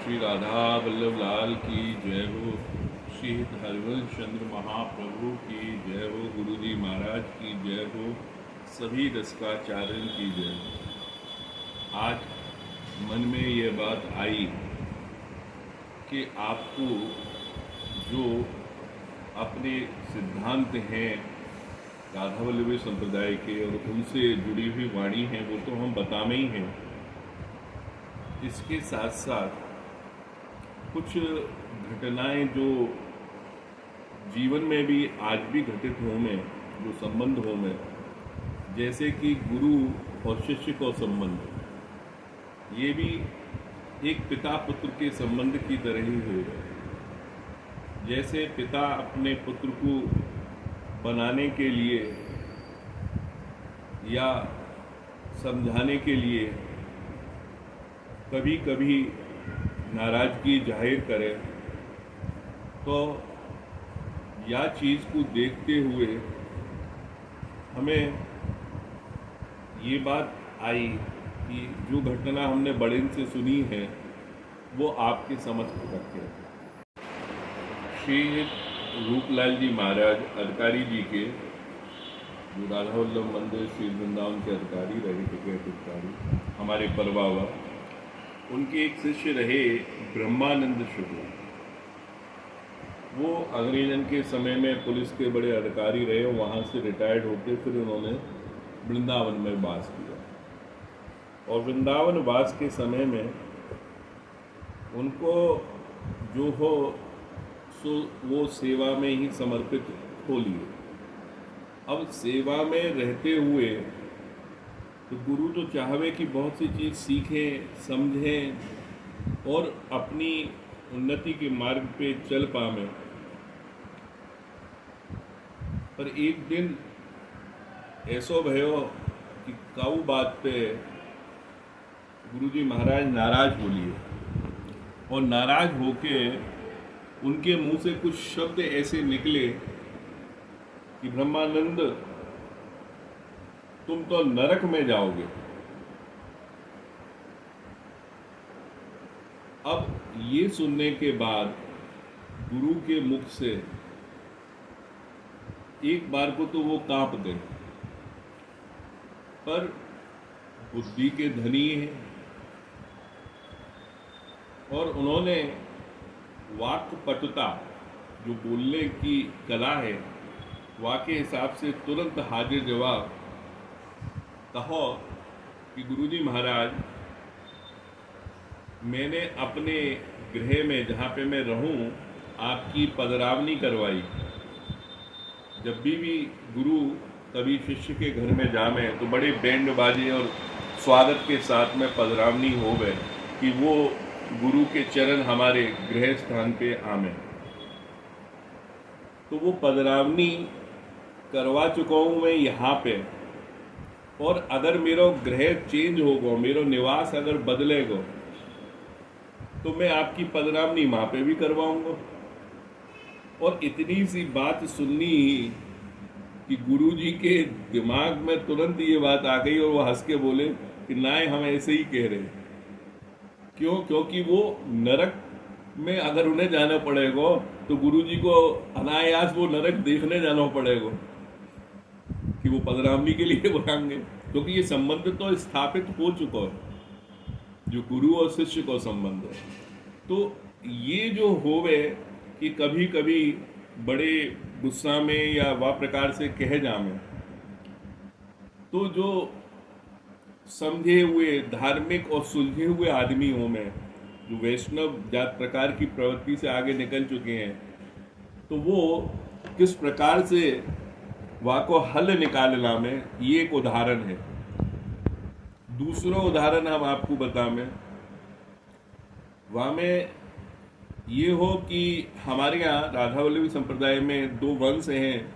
श्री राधा वल्लभ लाल की जय हो। श्री हरिवंश चंद्र महाप्रभु की जय हो। गुरु जी महाराज की जय हो। सभी रसकाचार्यों की जय हो। आज मन में ये बात आई कि आपको जो अपने सिद्धांत हैं राधा वल्लभी संप्रदाय के और उनसे जुड़ी हुई वाणी हैं वो तो हम बतावे ही हैं। इसके साथ साथ कुछ घटनाएं जो जीवन में भी आज भी घटित हो में, जो संबंध हो में, जैसे कि गुरु और शिष्य का संबंध, ये भी एक पिता पुत्र के संबंध की तरह ही है। जैसे पिता अपने पुत्र को बनाने के लिए या समझाने के लिए कभी कभी नाराज़गी जाहिर करे, तो या चीज़ को देखते हुए हमें ये बात आई कि जो घटना हमने बड़े से सुनी है वो आपके समझ रखें। श्री रूपलाल जी महाराज अधिकारी जी के, जो राधा वल्लभ मंदिर श्री वृंदावन के अधिकारी रहे, टिकट अधिकारी हमारे परवावा, उनके एक शिष्य रहे ब्रह्मानंद शुक्ल। वो अंग्रेजन के समय में पुलिस के बड़े अधिकारी रहे, वहाँ से रिटायर्ड होकर फिर उन्होंने वृंदावन में वास किया। और वृंदावन वास के समय में उनको जो हो सो वो सेवा में ही समर्पित हो लिए। अब सेवा में रहते हुए तो गुरु तो चाहवे कि बहुत सी चीज़ सीखें, समझें और अपनी उन्नति के मार्ग पे चल पावें। पर एक दिन ऐसो भयो कि काऊ बात पे गुरुजी महाराज नाराज हो लिए, और नाराज होके उनके मुंह से कुछ शब्द ऐसे निकले कि ब्रह्मानंद, तुम तो नरक में जाओगे। अब ये सुनने के बाद गुरु के मुख से एक बार को तो वो कांप गए, पर बुद्धि के धनी हैं और उन्होंने वाक्पटुता, जो बोलने की कला है, वाक्य हिसाब से तुरंत हाजिर जवाब कहो कि गुरुजी महाराज, मैंने अपने गृह में जहाँ पे मैं रहूं आपकी पधरावनी करवाई। जब भी गुरु कभी शिष्य के घर में जावे तो बड़े बैंड बाजे और स्वागत के साथ में पधरावनी हो गए कि वो गुरु के चरण हमारे गृह स्थान पे आवे। तो वो पधरावनी करवा चुका हूँ मैं यहाँ पे, और अगर मेरा गृह चेंज होगा, मेरा निवास अगर बदलेगा, तो मैं आपकी पधरावनी वहाँ पे भी करवाऊंगा। और इतनी सी बात सुननी ही कि गुरुजी के दिमाग में तुरंत ये बात आ गई और वो हंस के बोले कि ना, हम ऐसे ही कह रहे। क्यों? क्योंकि वो नरक में अगर उन्हें जाना पड़ेगा तो गुरुजी को अनायास वो नरक देखने जाना पड़ेगा कि वो पधरावनी के लिए बुलाएंगे, क्योंकि ये संबंध तो स्थापित हो चुका है, जो गुरु और शिष्य का संबंध है। तो ये जो होवे कि कभी कभी बड़े गुस्सा में या वह प्रकार से कह जावे, तो जो समझे हुए धार्मिक और सुलझे हुए आदमियों में, जो वैष्णव जात प्रकार की प्रवृत्ति से आगे निकल चुके हैं, तो वो किस प्रकार से वहाँ को हल निकालना में ये एक उदाहरण है। दूसरा उदाहरण हम आपको बतावें, वहाँ में ये हो कि हमारे यहाँ राधा वल्लभी संप्रदाय में दो वंश हैं,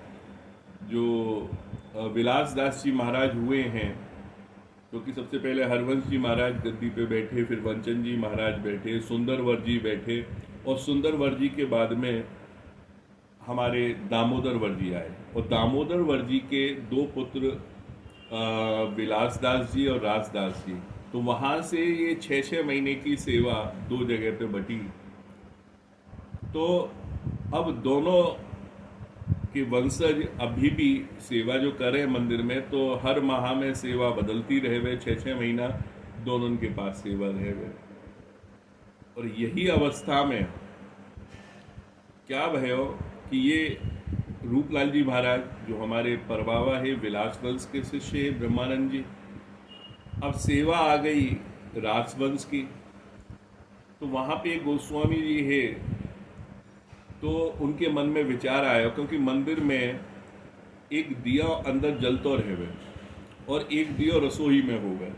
जो विलास दास जी महाराज हुए हैं, क्योंकि सबसे पहले हरवंश जी महाराज गद्दी पे बैठे, फिर वंचन जी महाराज बैठे, सुंदरवर जी बैठे, और सुंदरवर जी के बाद में हमारे दामोदर वर्जी आए। और दामोदर वर्जी के दो पुत्र विलासदास जी और रासदास जी, तो वहाँ से ये 6-6 महीने की सेवा 2 जगह पे बटी। तो अब दोनों के वंशज अभी भी सेवा जो करें मंदिर में, तो हर माह में सेवा बदलती रहे हुए, 6-6 महीना दोनों के पास सेवा रहे हुए। और यही अवस्था में क्या भयो कि ये रूपलाल जी महाराज जो हमारे परबावा है, विलासवंश के शिष्य है ब्रह्मानंद जी, अब सेवा आ गई राजवंश की। तो वहाँ पे एक गोस्वामी जी है, तो उनके मन में विचार आया, क्योंकि मंदिर में एक दिया अंदर जलतो रहे हुए और एक दियो रसोई में हो गए।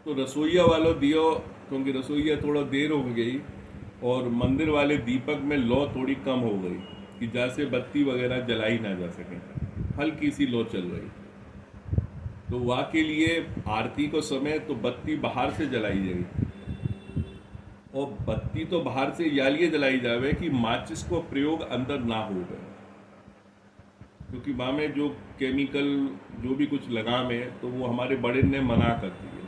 तो रसोईया वालों दियो, क्योंकि रसोईया थोड़ा देर हो गई और मंदिर वाले दीपक में लौ थोड़ी कम हो गई कि जैसे बत्ती वगैरह जलाई ना जा सके, हल्की सी लौ चल रही। तो वहाँ के लिए आरती को समय तो बत्ती बाहर से जलाई जाएगी, और बत्ती तो बाहर से यालिए जलाई जावे कि माचिस को प्रयोग अंदर ना हो गए, क्योंकि वहाँ में जो केमिकल जो भी कुछ लगा में, तो वो हमारे बड़े ने मना कर दिए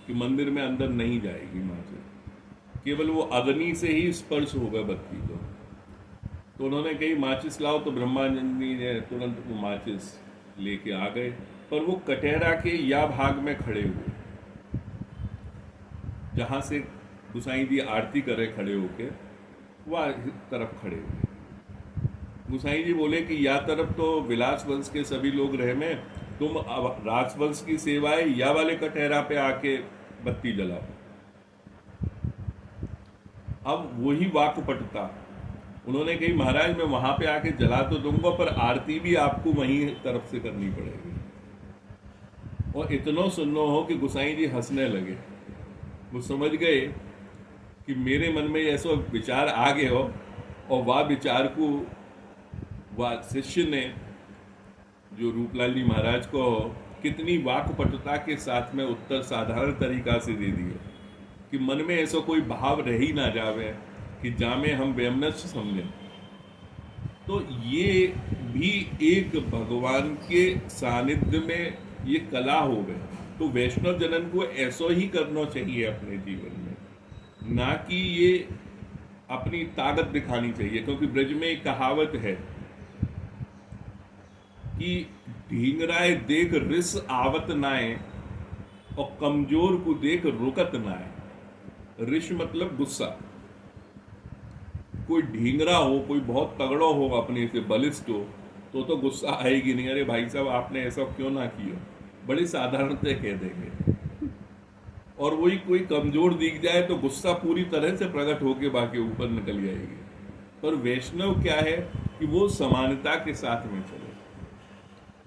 कि मंदिर में अंदर नहीं जाएगी माचिस, केवल वो अग्नि से ही स्पर्श होगा बत्ती को। तो उन्होंने कही माचिस लाओ, तो ब्रह्मानंद जी ने तुरंत वो माचिस लेके आ गए, पर वो कटहरा के या भाग में खड़े हुए जहाँ से गुसाई जी आरती करे, खड़े होके वह तरफ खड़े हुए। गुसाई जी बोले कि या तरफ तो विलास वंश के सभी लोग रहे में, तुम अब राजवंश की सेवाएं या वाले कटहरा पे आके बत्ती जलाओ। अब वही वाकपटुता, उन्होंने कही महाराज मैं वहां पे आके जला तो दूंगा, पर आरती भी आपको वहीं तरफ से करनी पड़ेगी। और इतना सुनना हो कि गुसाई जी हंसने लगे। वो समझ गए कि मेरे मन में ऐसा विचार आ गए हो, और वह विचार को वह शिष्य ने जो रूपलाल जी महाराज को कितनी वाकपटुता के साथ में उत्तर साधारण तरीका से दे दिए कि मन में ऐसा कोई भाव रह ही ना जावे कि जामे हम वैमनस्य समझें। तो ये भी एक भगवान के सानिध्य में ये कला हो गए। तो वैष्णव जनन को ऐसा ही करना चाहिए अपने जीवन में, ना कि ये अपनी ताकत दिखानी चाहिए। क्योंकि ब्रज में एक कहावत है कि ढींगराए देख रिस आवत नाए, और कमजोर को देख रुकत नाए। रिश मतलब गुस्सा। कोई ढींगरा हो, कोई बहुत तगड़ा हो, अपने से बलिष्ठ हो, तो गुस्सा आएगी नहीं, अरे भाई साहब आपने ऐसा क्यों ना किया, बड़ी साधारणता कह देंगे। और वही कोई कमजोर दिख जाए तो गुस्सा पूरी तरह से प्रकट होके बाकी ऊपर निकल जाएगी। पर वैष्णव क्या है कि वो समानता के साथ में चले,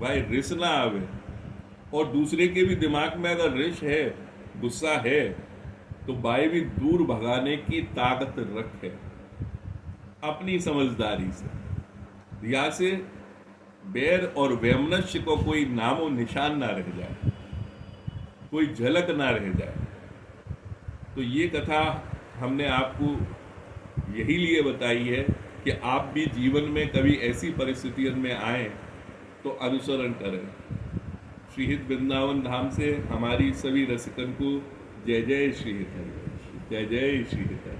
भाई रिस ना आवे। और दूसरे के भी दिमाग में अगर रिश है, गुस्सा है, तो भाई भी दूर भगाने की ताकत रखे अपनी समझदारी से। या से बैर और वैमनस्य को कोई नामो निशान ना रह जाए, कोई झलक ना रह जाए। तो ये कथा हमने आपको यही लिए बताई है कि आप भी जीवन में कभी ऐसी परिस्थितियों में आए तो अनुसरण करें। श्रीहित वृंदावन धाम से हमारी सभी रसिकन को जय जय श्रीहित, जय जय श्रीहित।